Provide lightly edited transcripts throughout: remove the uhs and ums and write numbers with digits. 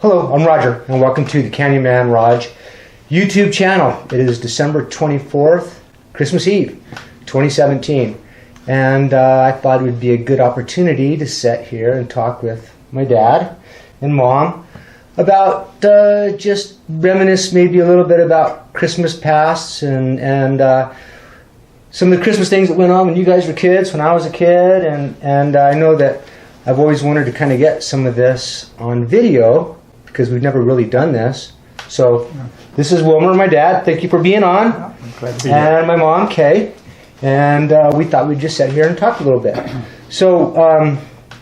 Hello, I'm Roger, and welcome to the Candyman Raj YouTube channel. It is December 24th, Christmas Eve, 2017, and I thought it would be a good opportunity to sit here and talk with my dad and mom about just reminisce maybe a little bit about Christmas pasts and some of the Christmas things that went on when you guys were kids, when I was a kid, and I know that I've always wanted to kind of get some of this on video because we've never really done this. So this is Wilmer, my dad. Thank you for being on. I'm glad to be here. And my mom, Kay. And we thought we'd just sit here and talk a little bit. So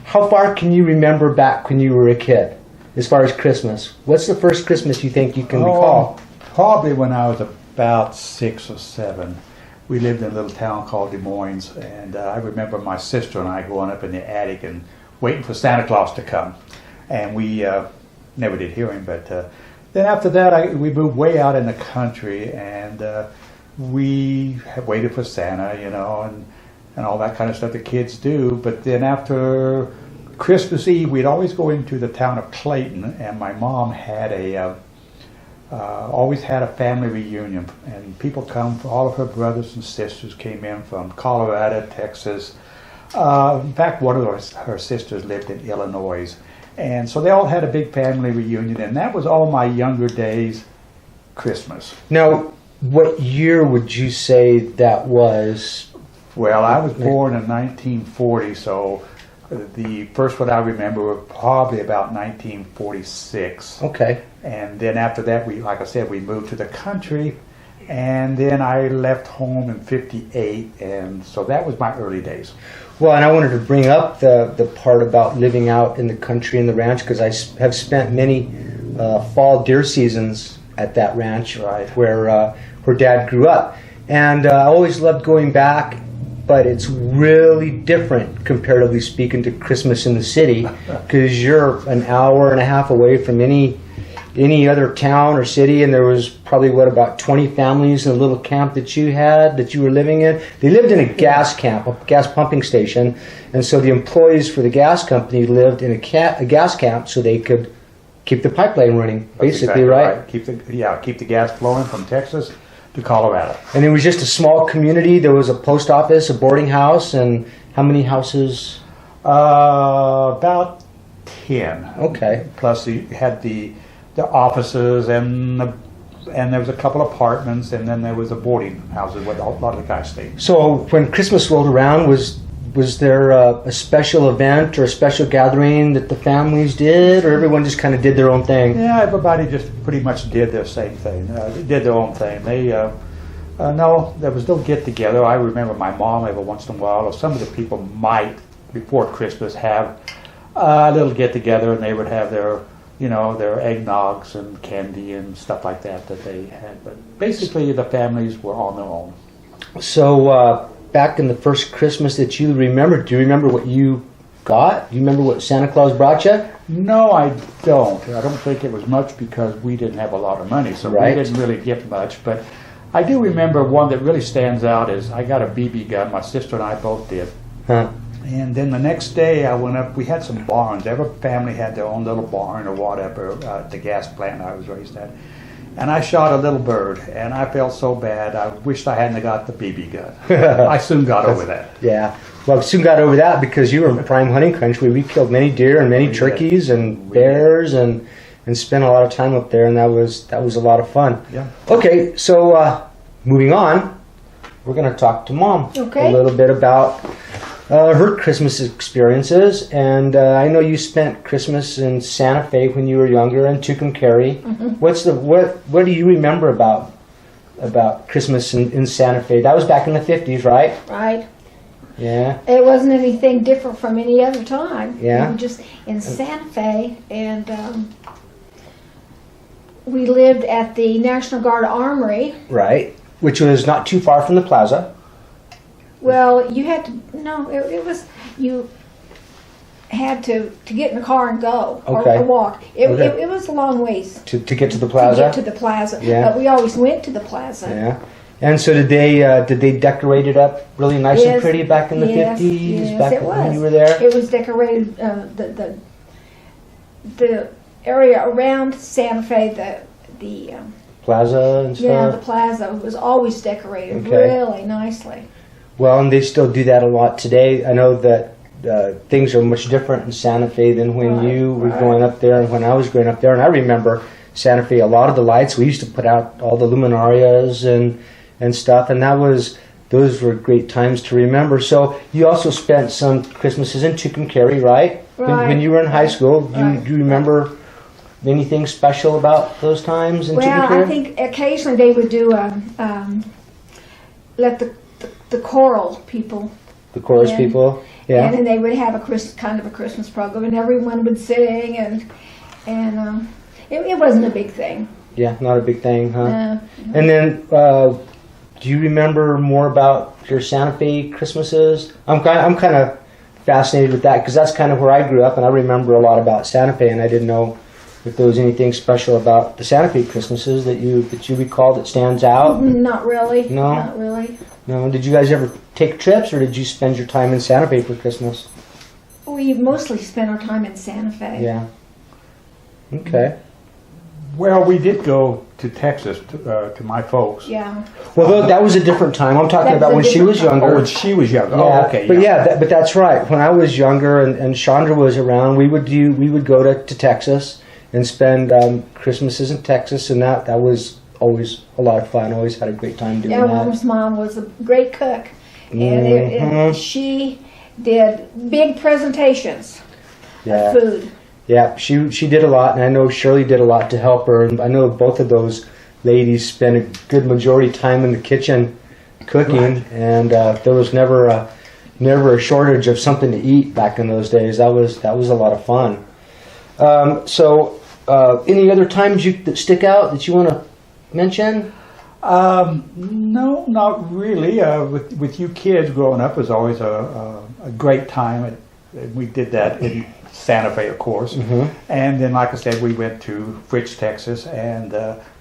how far can you remember back when you were a kid as far as Christmas? What's the first Christmas you think you can recall? Probably when I was about 6 or 7. We lived in a little town called Des Moines, and I remember my sister and I going up in the attic and waiting for Santa Claus to come. And we never did hear him, but then after that we moved way out in the country, and we had waited for Santa, you know, and all that kind of stuff the kids do. But then after Christmas Eve, we'd always go into the town of Clayton, and my mom had always had a family reunion, and people come, all of her brothers and sisters came in from Colorado, Texas. In fact, one of her sisters lived in Illinois, and so they all had a big family reunion, and that was all my younger days Christmas. Now, what year would you say that was? Well, I was born in 1940, so the first one I remember was probably about 1946. Okay. And then after that, like I said, we moved to the country, and then I left home in 58, and so that was my early days. Well, and I wanted to bring up the part about living out in the country and the ranch, because I have spent many fall deer seasons at that ranch, Right. where Dad grew up. And I always loved going back, but it's really different, comparatively speaking, to Christmas in the city, because you're an hour and a half away from any other town or city, and there was probably, about 20 families in a little camp that you were living in. They lived in a gas camp, a gas pumping station, and so the employees for the gas company lived in a gas camp so they could keep the pipeline running, basically, Exactly right? Keep the gas flowing from Texas to Colorado. And it was just a small community. There was a post office, a boarding house, and how many houses? About 10. Okay. Plus you had the offices, and there was a couple apartments, and then there was a boarding houses where a lot of the guys stayed. So when Christmas rolled around, was there a special event or a special gathering that the families did, or everyone just kind of did their own thing? Yeah, everybody just pretty much did their same thing. Did their own thing. They no, there was no get together. I remember my mom every once in a while, or some of the people might before Christmas have a little get together, and they would have their eggnogs and candy and stuff like that they had. But basically, the families were on their own. So back in the first Christmas that you remember, do you remember what you got? Do you remember what Santa Claus brought you? No, I don't. I don't think it was much because we didn't have a lot of money, so Right. we didn't really get much. But I do remember one that really stands out is I got a BB gun. My sister and I both did. Huh. And then the next day I went up, we had some barns. Every family had their own little barn or whatever at the gas plant I was raised at. And I shot a little bird, and I felt so bad. I wished I hadn't got the BB gun. I soon got over that. Yeah. Well, I soon got over that because you were in prime hunting country. We killed many deer and many turkeys and bears and spent a lot of time up there, and that was a lot of fun. Yeah. Okay, so moving on, we're going to talk to Mom Okay. a little bit about her Christmas experiences, and I know you spent Christmas in Santa Fe when you were younger, and Tucumcari. Mm-hmm. What do you remember about Christmas in Santa Fe? That was back in the 50s, right? Right. Yeah. It wasn't anything different from any other time. Yeah. We were just in Santa Fe, and we lived at the National Guard Armory. Right. Which was not too far from the plaza. Well, you had to, no, it was, you had to get in the car and go, Okay. or walk. It Okay. was a long ways To get to the to plaza? get to the plaza. Yeah. But we always went to the plaza. Yeah. And so did they decorate it up really nice and Yes, pretty back in the yes, 50s? yes, back it when was. you were there? It was decorated, the area around Santa Fe, the Plaza and yeah, the stuff. plaza was always decorated Okay. really nicely. Well, and they still do that a lot today. I know that things are much different in Santa Fe than when Right, you were right. growing up there and when I was growing up there. And I remember Santa Fe, a lot of the lights, we used to put out all the luminarias and stuff, and those were great times to remember. So you also spent some Christmases in Tucumcari, right? When you were in high school, Right. do you remember anything special about those times in Well, Tucumcari? I think occasionally they would do let the choral people, The chorus and- people, yeah. and then they would have kind of a Christmas program, and everyone would sing, and it wasn't a big thing. Yeah, not a big thing, huh? Uh, And then, do you remember more about your Santa Fe Christmases? I'm kind of fascinated with that because that's kind of where I grew up, and I remember a lot about Santa Fe, and I didn't know if there was anything special about the Santa Fe Christmases that you recall that stands out. Not really. No? Not really. No, did you guys ever take trips, or did you spend your time in Santa Fe for Christmas? We mostly spent our time in Santa Fe. Yeah. Okay. Well, we did go to Texas to my folks. Yeah. Well, that was a different time. I'm talking That was about a when she was different time. younger. Oh, when she was younger. Yeah, Oh, okay. but but that's right. When I was younger and Chandra was around, we would go to Texas and spend Christmases in Texas, and that was always a lot of fun. Always had a great time doing Yeah, that. Wilmer's mom was a great cook, and Mhm. she did big presentations Yeah, of food. yeah. She did a lot, and I know Shirley did a lot to help her. And I know both of those ladies spent a good majority of time in the kitchen cooking, and there was never a shortage of something to eat back in those days. That was a lot of fun. So, any other times that stick out that you want to mention? No, not really. With you kids growing up was always a great time. We did that in Santa Fe, of course. Mhm. And then, like I said, we went to Fritz, Texas, and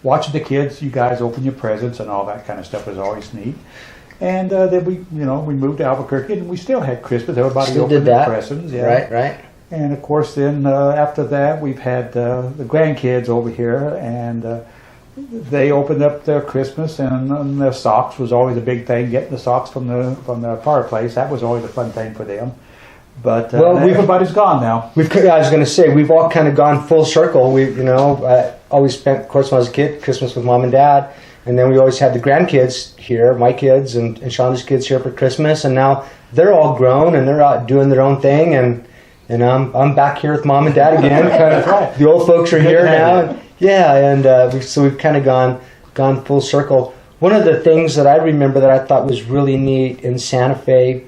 watching the kids, you guys open your presents and all that kind of stuff was always neat. And then we moved to Albuquerque, and we still had Christmas. Everybody Still opened did their that. presents. Yeah. Right. And of course, then after that, we've had the grandkids over here, and they opened up their Christmas, and their socks was always a big thing. Getting the socks from the fireplace, that was always a fun thing for them. But Well, everybody's gone now. I was going to say we've all kind of gone full circle. I always spent, of course, when I was a kid, Christmas with mom and dad, and then we always had the grandkids here, my kids and Shonda's kids here for Christmas, and now they're all grown and they're out doing their own thing, and I'm back here with mom and dad again. Kind of, right. The old folks are Good here to have now, you. and, yeah, and so we've kind of gone full circle. One of the things that I remember that I thought was really neat in Santa Fe,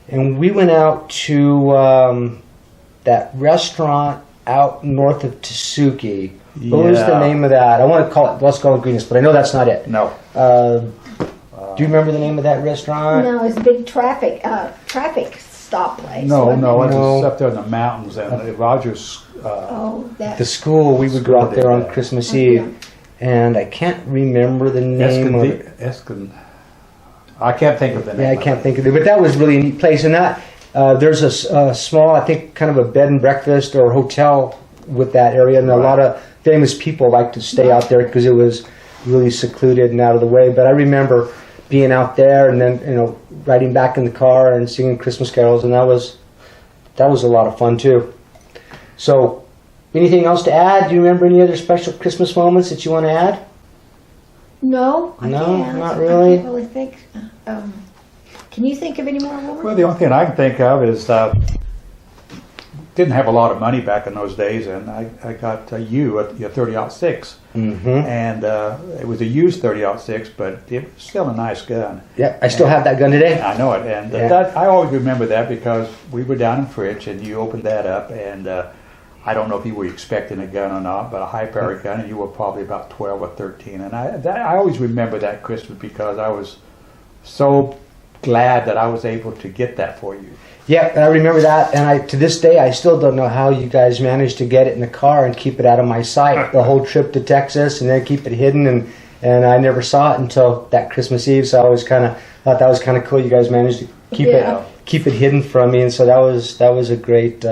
and we went out to that restaurant out north of Tasuki. What was the Yeah. name of that? I want to call it Los Ingredients, but I know that's not it. No. Do you remember the name of that restaurant? No, it's a big traffic stop place. No, wasn't no, it? it No. was up there in the mountains, and Rogers. Oh, that. The school, we would go out there on Yeah. Christmas Yeah. Eve, and I can't remember the name of it. I can't think of the name. Yeah, I of can't it. think of it, but that was really a neat place. And that there's a small, I think, kind of a bed and breakfast or hotel with that area, and a lot of famous people like to stay out there because it was really secluded and out of the way. But I remember being out there and then riding back in the car and singing Christmas carols, and that was a lot of fun too. So, anything else to add? Do you remember any other special Christmas moments that you want to add? No, I No, can't. not really. I can't really think. Can you think of any more, Wilmer? Well, the only thing I can think of is didn't have a lot of money back in those days, and I got your 30-06, Mm-hmm. and it was a used 30-06, but it was still a nice gun. Yep, I still have that gun today. I know it, and Yeah. I always remember that because we were down in Fritch, and you opened that up, and I don't know if you were expecting a gun or not, but a high-powered gun, and you were probably about 12 or 13, and I always remember that Christmas because I was so glad that I was able to get that for you. Yeah, I remember that, and to this day I still don't know how you guys managed to get it in the car and keep it out of my sight the whole trip to Texas, and then keep it hidden, and I never saw it until that Christmas Eve. So I always kind of thought that was kind of cool. You guys managed to keep it hidden from me, and so that was a great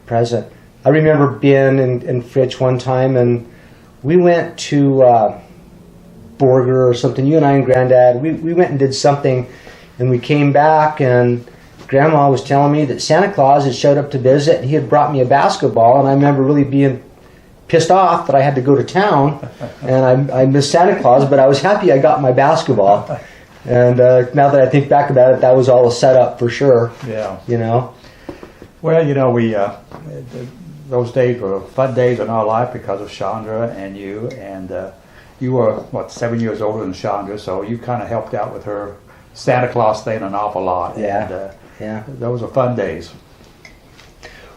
present. I remember being in Fritch one time, and we went to Borger or something. You and I and Granddad, we went and did something, and we came back, and Grandma was telling me that Santa Claus had showed up to visit, and he had brought me a basketball, and I remember really being pissed off that I had to go to town, and I missed Santa Claus, but I was happy I got my basketball. And now that I think back about it, that was all a setup for sure. Yeah. You know? Well, you know, we those days were fun days in our life because of Chandra and you. And you were, 7 years older than Chandra, so you kind of helped out with her Santa Claus thing an awful lot. Yeah. And, Yeah. those were fun days.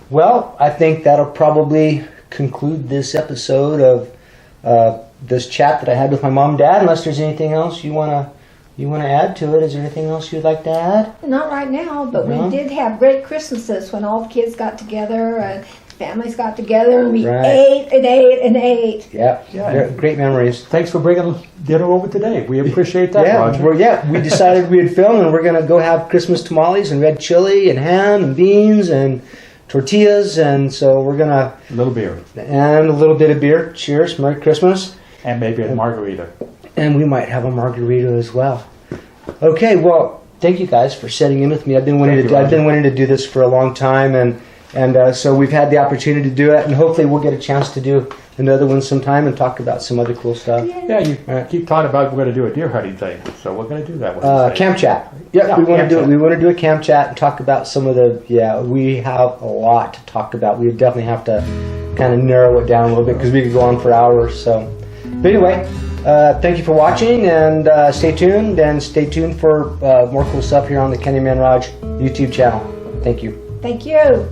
Well, I think that'll probably conclude this episode of this chat that I had with my mom and dad. Unless there's anything else you wanna add to it. Is there anything else you'd like to add? Not right now, but No? we did have great Christmases when all the kids got together and families got together and we Right. ate and ate and ate. Yeah. Yeah. Great memories. Thanks for bringing dinner over today. We appreciate that, Roger. We decided we'd film, and we're gonna go have Christmas tamales and red chili and ham and beans and tortillas, and so we're gonna A little beer. and a little bit of beer. Cheers, Merry Christmas, And maybe a margarita. and we might have a margarita as well. Okay, well, thank you guys for setting in with me. I've been wanting to do this for a long time, and so we've had the opportunity to do it, and hopefully we'll get a chance to do another one sometime and talk about some other cool stuff. Yeah, you keep talking about we're going to do a deer hunting thing, so we're going to do that one. Camp chat. Yep, Yeah, we want to camp do it. chat. We want to do a camp chat and talk about some of the. Yeah, we have a lot to talk about. We definitely have to kind of narrow it down a little bit because we could go on for hours. So, but anyway, thank you for watching, and stay tuned for more cool stuff here on the Candyman Raj YouTube channel. Thank you. Thank you.